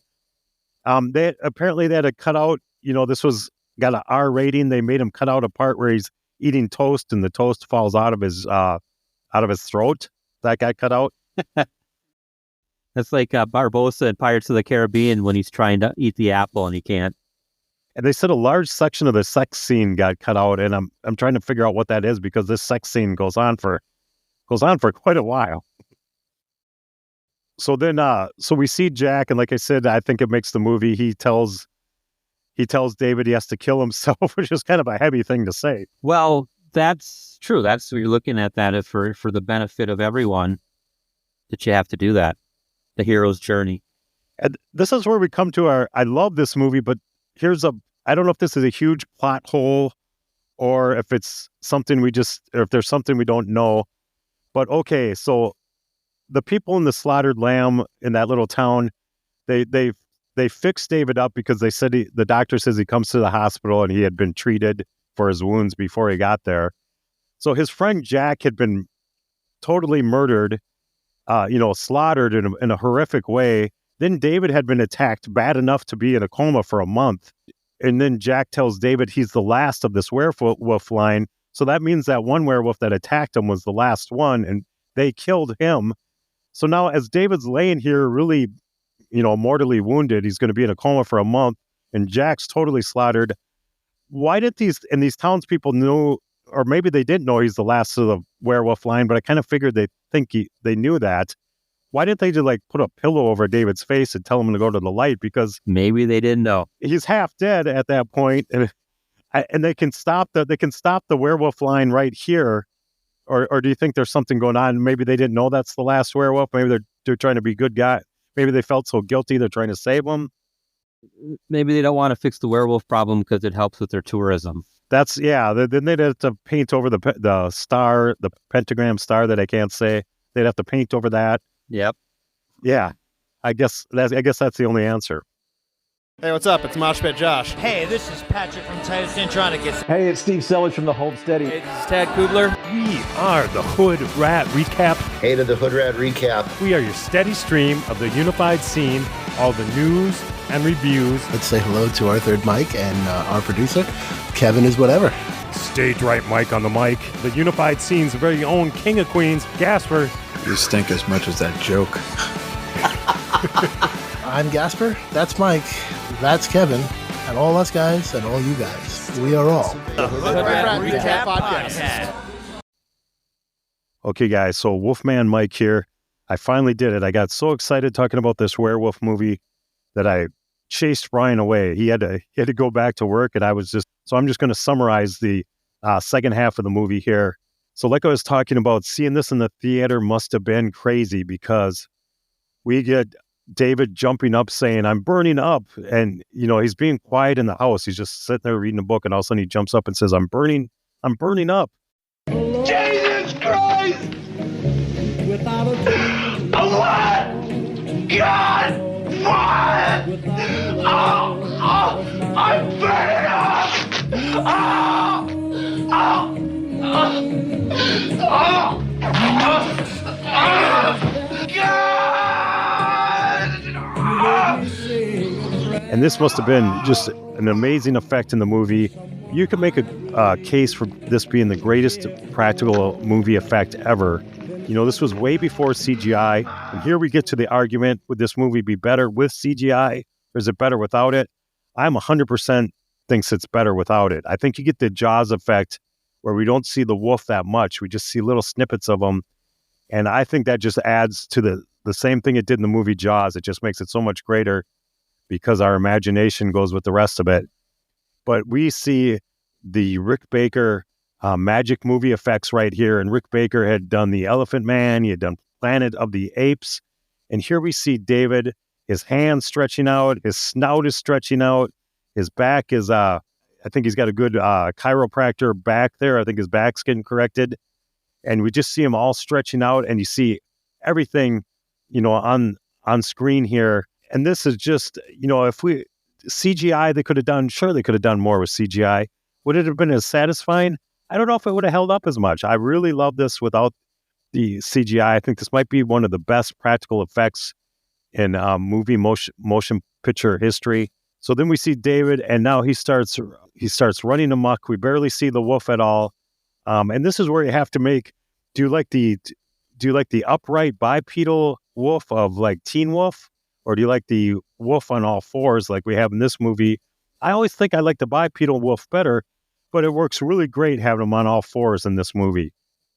They had to cut out. This was got an R rating. They made him cut out a part where he's eating toast, and the toast falls out of his throat. That got cut out. That's like Barbossa in Pirates of the Caribbean when he's trying to eat the apple and he can't. And they said a large section of the sex scene got cut out, and I'm trying to figure out what that is because this sex scene goes on for quite a while. So then, so we see Jack, and like I said, I think it makes the movie. He tells David he has to kill himself, which is kind of a heavy thing to say. Well, that's true. That's you're looking at that for the benefit of everyone that you have to do that. The hero's journey. And this is where we come to I love this movie, but I don't know if this is a huge plot hole or if it's something or if there's something we don't know. But okay, so the people in the slaughtered lamb in that little town, they fixed David up because they said the doctor says he comes to the hospital and he had been treated for his wounds before he got there. So his friend Jack had been totally murdered, slaughtered in a horrific way. Then David had been attacked bad enough to be in a coma for a month. And then Jack tells David he's the last of this werewolf line. So that means that one werewolf that attacked him was the last one, and they killed him. So now as David's laying here really, mortally wounded, he's going to be in a coma for a month, and Jack's totally slaughtered. Why did these townspeople know, or maybe they didn't know he's the last of the werewolf line, but I kind of figured they knew that. Why didn't they just put a pillow over David's face and tell him to go to the light? Because maybe they didn't know he's half dead at that point, and they can stop the werewolf line right here, or do you think there's something going on? Maybe they didn't know that's the last werewolf. Maybe they're trying to be good guy. Maybe they felt so guilty they're trying to save him. Maybe they don't want to fix the werewolf problem because it helps with their tourism. Then they'd have to paint over the star, the pentagram star that I can't say. They'd have to paint over that. Yep. Yeah, I guess that's the only answer. Hey, what's up? It's Mosh Pit Josh. Hey, this is Patrick from Tires Centronics. Hey, it's Steve Sellers from the Homesteady. Hey, this is Tad Kubler. We are the Hood Rat Recap. Hey to the Hood Rat Recap. We are your steady stream of the unified scene, all the news and reviews. Let's say hello to our third mic and our producer, Kevin is whatever. Stage right Mike on the mic. The unified scene's very own King of Queens, Gasper. You stink as much as that joke. I'm Gasper, that's Mike, that's Kevin, and all us guys and all you guys. We are all the Hood Rat Recap Podcast. Okay, guys, so Wolfman Mike here. I finally did it. I got so excited talking about this werewolf movie that I chased Brian away. He had to go back to work, and I'm just going to summarize the second half of the movie here. So like I was talking about, seeing this in the theater must have been crazy because we get David jumping up saying, "I'm burning up." And, he's being quiet in the house. He's just sitting there reading a book, and all of a sudden he jumps up and says, I'm burning up. Jesus Christ! What? God! What? I'm burning up! And this must have been just an amazing effect in the movie. You could make a case for this being the greatest practical movie effect ever. This was way before CGI. And here we get to the argument, would this movie be better with CGI or is it better without it? I'm 100% thinks it's better without it. I think you get the Jaws effect where we don't see the wolf that much. We just see little snippets of him. And I think that just adds to the same thing it did in the movie Jaws. It just makes it so much greater because our imagination goes with the rest of it. But we see the Rick Baker magic movie effects right here. And Rick Baker had done The Elephant Man. He had done Planet of the Apes. And here we see David, his hands stretching out, his snout is stretching out, his back is, I think he's got a good chiropractor back there. I think his back's getting corrected. And we just see him all stretching out, and you see everything, on screen here. And this is just, if we CGI, they could have done more with CGI. Would it have been as satisfying? I don't know if it would have held up as much. I really love this without the CGI. I think this might be one of the best practical effects in movie motion picture history. So then we see David, and now he starts running amok. We barely see the wolf at all. And this is where you have to make, do you like the upright bipedal wolf of like Teen Wolf? Or do you like the wolf on all fours like we have in this movie? I always think I like the bipedal wolf better, but it works really great having him on all fours in this movie.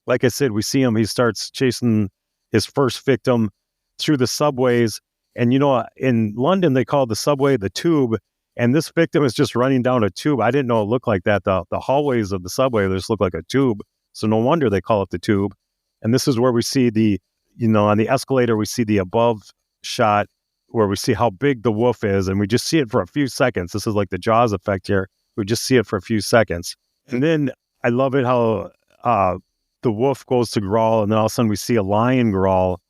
Like I said, we see him, he starts chasing his first victim through the subways. And, in London, they call the subway the tube. And this victim is just running down a tube. I didn't know it looked like that. The hallways of the subway just look like a tube. So no wonder they call it the tube. And this is where we see on the escalator, we see the above shot where we see how big the wolf is. And we just see it for a few seconds. This is like the Jaws effect here. We just see it for a few seconds. And then I love it how the wolf goes to growl. And then all of a sudden we see a lion growl.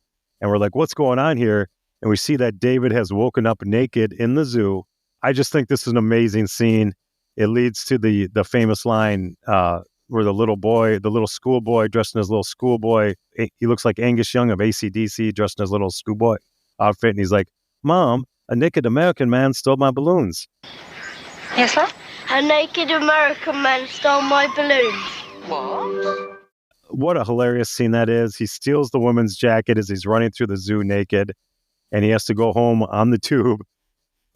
And we're like, what's going on here? And we see that David has woken up naked in the zoo. I just think this is an amazing scene. It leads to the famous line where the little schoolboy dressed in his little schoolboy, he looks like Angus Young of AC/DC dressed in his little schoolboy outfit. And he's like, Mom, a naked American man stole my balloons. Yes, sir? A naked American man stole my balloons. What? What a hilarious scene that is. He steals the woman's jacket as he's running through the zoo naked, and he has to go home on the tube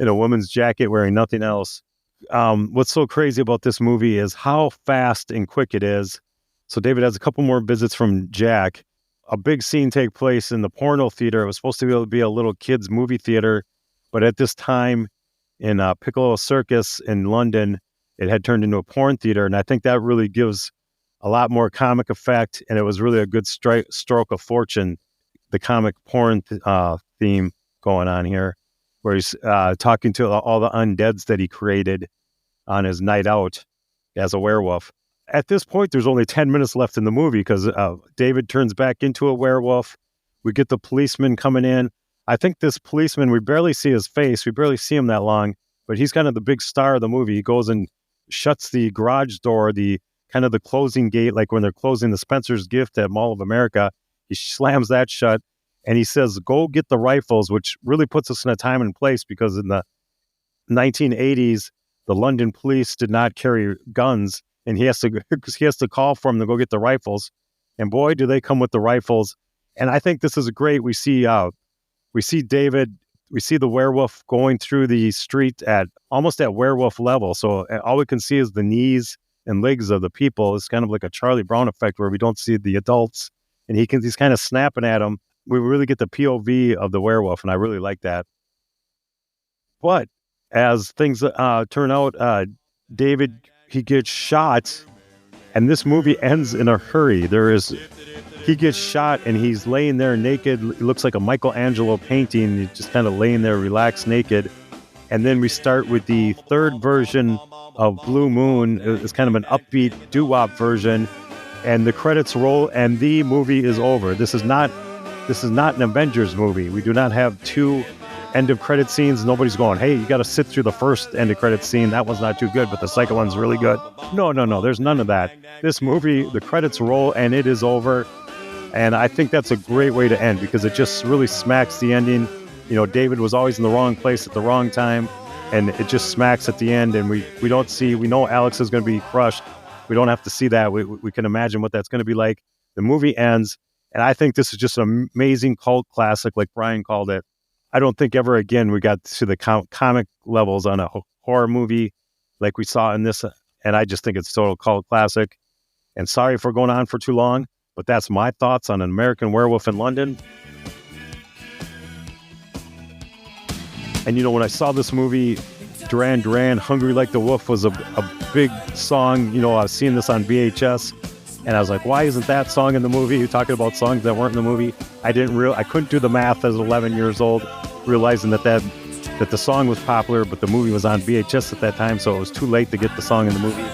in a woman's jacket wearing nothing else. What's so crazy about this movie is how fast and quick it is. So David has a couple more visits from Jack. A big scene take place in the porno theater. It was supposed to be a little kids movie theater, but at this time in Piccolo Circus in London, it had turned into a porn theater. And I think that really gives a lot more comic effect. And it was really a good stroke of fortune, the comic porn theme going on here, where he's talking to all the undeads that he created on his night out as a werewolf. At this point, there's only 10 minutes left in the movie because David turns back into a werewolf. We get the policeman coming in. I think this policeman, we barely see his face. We barely see him that long, but he's kind of the big star of the movie. He goes and shuts the garage door, the kind of the closing gate, like when they're closing the Spencer's Gift at Mall of America. He slams that shut, and he says, "Go get the rifles," which really puts us in a time and place because in the 1980s, the London police did not carry guns, and he has to call for them to go get the rifles. And boy, do they come with the rifles. And I think this is great. We see David, we see the werewolf going through the street at almost at werewolf level. So all we can see is the knees and legs of the people. It's kind of like a Charlie Brown effect where we don't see the adults, and he's kind of snapping at them. We really get the POV of the werewolf, and I really like that. But as things turn out, David, he gets shot, and this movie ends in a hurry. He gets shot, and he's laying there naked. It looks like a Michelangelo painting. He's just kind of laying there, relaxed, naked. And then we start with the third version of Blue Moon. It's kind of an upbeat doo-wop version, and the credits roll, and the movie is over. This is not an Avengers movie. We do not have two end of credit scenes. Nobody's going, "Hey, you got to sit through the first end of credit scene. That one's not too good, but the second one's really good." No. There's none of that. This movie, the credits roll, and it is over. And I think that's a great way to end because it just really smacks the ending. David was always in the wrong place at the wrong time, and it just smacks at the end. And we know Alex is going to be crushed. We don't have to see that. We can imagine what that's going to be like. The movie ends, and I think this is just an amazing cult classic, like Brian called it. I don't think ever again we got to the comic levels on a horror movie like we saw in this, and I just think it's a total cult classic. And sorry if we're going on for too long, but that's my thoughts on An American Werewolf in London. And when I saw this movie, Duran Duran, Hungry Like the Wolf was a big song. I was seeing this on VHS, and I was like, why isn't that song in the movie? You're talking about songs that weren't in the movie. I couldn't do the math as 11 years old, realizing that the song was popular, but the movie was on VHS at that time, so it was too late to get the song in the movie.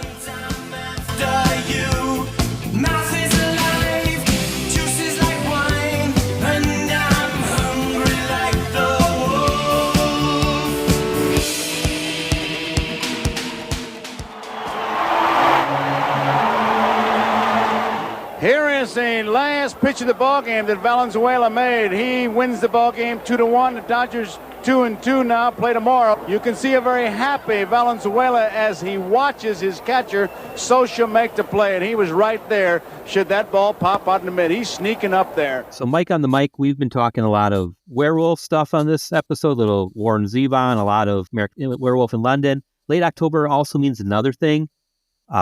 Here is the last pitch of the ball game that Valenzuela made. He wins the ball game 2-1. The Dodgers 2-2 now. Play tomorrow. You can see a very happy Valenzuela as he watches his catcher Socia make the play, and he was right there. Should that ball pop out in the mid, he's sneaking up there. So, Mike on the mic, we've been talking a lot of werewolf stuff on this episode. Little Warren Zevon, a lot of American Werewolf in London. Late October also means another thing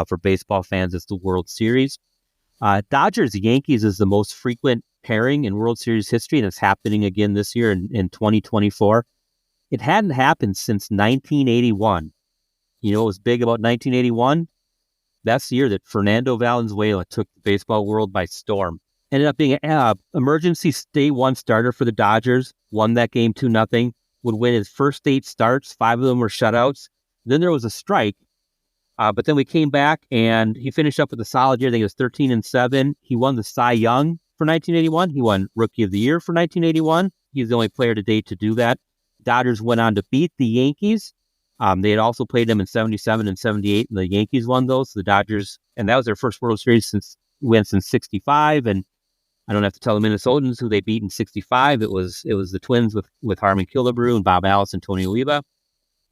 for baseball fans. It's the World Series. Dodgers-Yankees is the most frequent pairing in World Series history, and it's happening again this year in 2024. It hadn't happened since 1981. What was big about 1981? That's the year that Fernando Valenzuela took the baseball world by storm. Ended up being an emergency day one starter for the Dodgers, won that game 2-0, would win his first 8 starts, 5 of them were shutouts. Then there was a strike. But then we came back, and he finished up with a solid year. I think it was 13-7. He won the Cy Young for 1981. He won Rookie of the Year for 1981. He's the only player to date to do that. Dodgers went on to beat the Yankees. They had also played them in 77 and 78, and the Yankees won those. So the Dodgers, and that was their first World Series since 65. And I don't have to tell the Minnesotans who they beat in 65. It was the Twins with Harmon Killebrew and Bob Allis and Tony Oliva.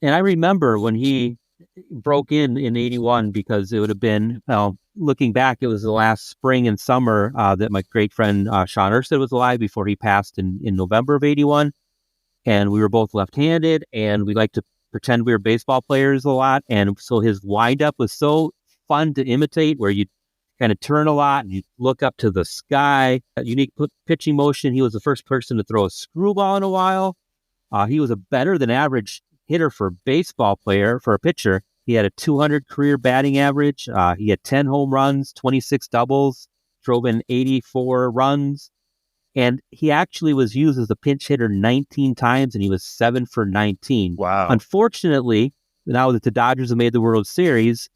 And I remember when he broke in 81, because it would have been, looking back, it was the last spring and summer that my great friend Sean Erstead was alive before he passed in November of 81. And we were both left-handed, and we liked to pretend we were baseball players a lot. And so his windup was so fun to imitate, where you'd kind of turn a lot and you'd look up to the sky. A unique pitching motion. He was the first person to throw a screwball in a while. He was a better than average hitter for a pitcher. He had a 200 career batting average. He had 10 home runs, 26 doubles, drove in 84 runs. And he actually was used as a pinch hitter 19 times, and he was 7 for 19. Wow. Unfortunately, now that the Dodgers have made the World Series,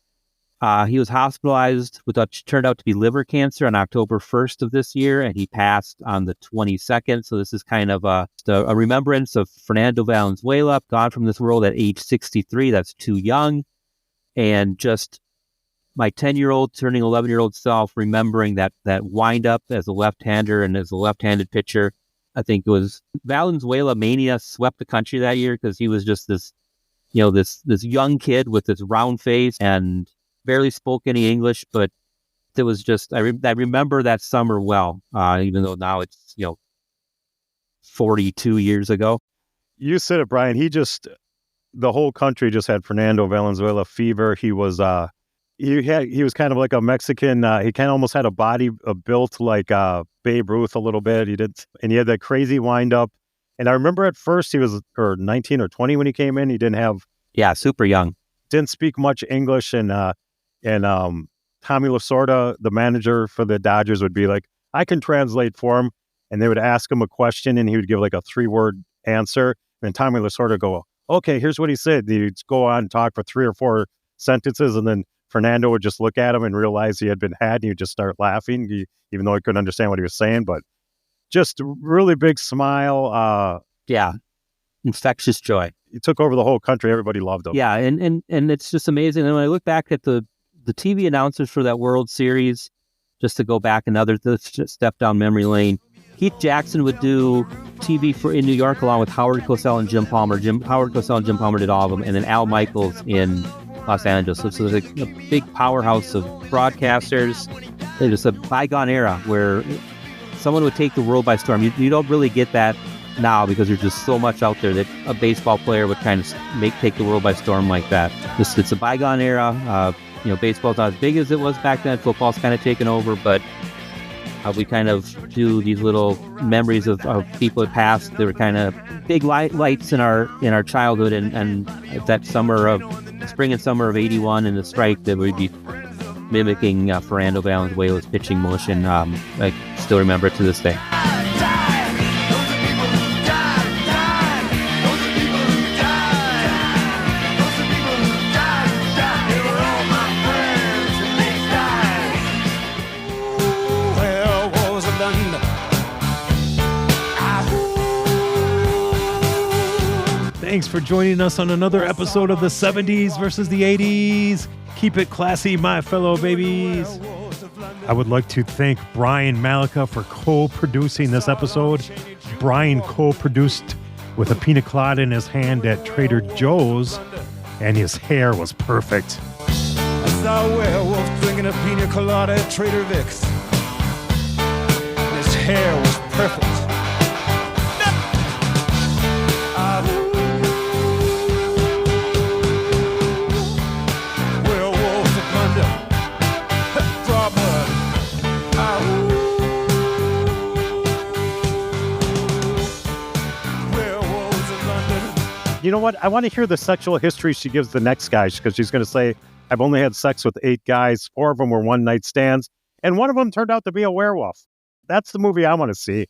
he was hospitalized with what turned out to be liver cancer on October 1st of this year, and he passed on the 22nd. So this is kind of a remembrance of Fernando Valenzuela, gone from this world at age 63. That's too young. And just my 10-year-old turning 11-year-old self, remembering that wind-up as a left-hander and as a left-handed pitcher. I think it was Valenzuela mania swept the country that year because he was just this young kid with this round face and barely spoke any English, but it was just, I remember that summer well, even though now it's, 42 years ago. You said it, Brian. The whole country just had Fernando Valenzuela fever. He was, he was kind of like a Mexican. He kind of almost had a body built like Babe Ruth a little bit. He had that crazy wind up. And I remember at first he was 19 or 20 when he came in. He didn't have, super young. Didn't speak much English, and Tommy Lasorda, the manager for the Dodgers, would be like, I can translate for him. And they would ask him a question, and he would give like a 3-word answer. And Tommy Lasorda would go, okay, here's what he said. He'd go on and talk for 3 or 4 sentences, and then Fernando would just look at him and realize he had been had, and he would just start laughing, even though he couldn't understand what he was saying. But just a really big smile. Infectious joy. He took over the whole country. Everybody loved him. Yeah, and it's just amazing. And when I look back at the TV announcers for that World Series, just to go back another step down memory lane, Keith Jackson would do TV in New York along with Howard Cosell and Jim Palmer. Howard Cosell and Jim Palmer did all of them, and then Al Michaels in Los Angeles. So there's a big powerhouse of broadcasters. There's a bygone era where someone would take the world by storm. You don't really get that now because there's just so much out there that a baseball player would kind of take the world by storm like that. It's a bygone era. Baseball's not as big as it was back then. Football's kind of taken over, but we kind of do these little memories of people that passed. They were kind of big lights in our childhood, and that spring and summer of '81 and the strike that we'd be mimicking Fernando Valenzuela's pitching motion. I still remember it to this day. Thanks for joining us on another episode of the 70s versus the 80s. Keep it classy, my fellow babies. I would like to thank Brian Malika for co-producing this episode. Brian co-produced with a pina colada in his hand at Trader Joe's, and his hair was perfect. I saw a werewolf drinking a pina colada at Trader Vic's. His hair was perfect. Werewolves of London. Draw blood. Werewolves of London. You know what? I want to hear the sexual history she gives the next guy, because she's going to say, I've only had sex with 8 guys. 4 of them were one-night stands, and one of them turned out to be a werewolf. That's the movie I want to see.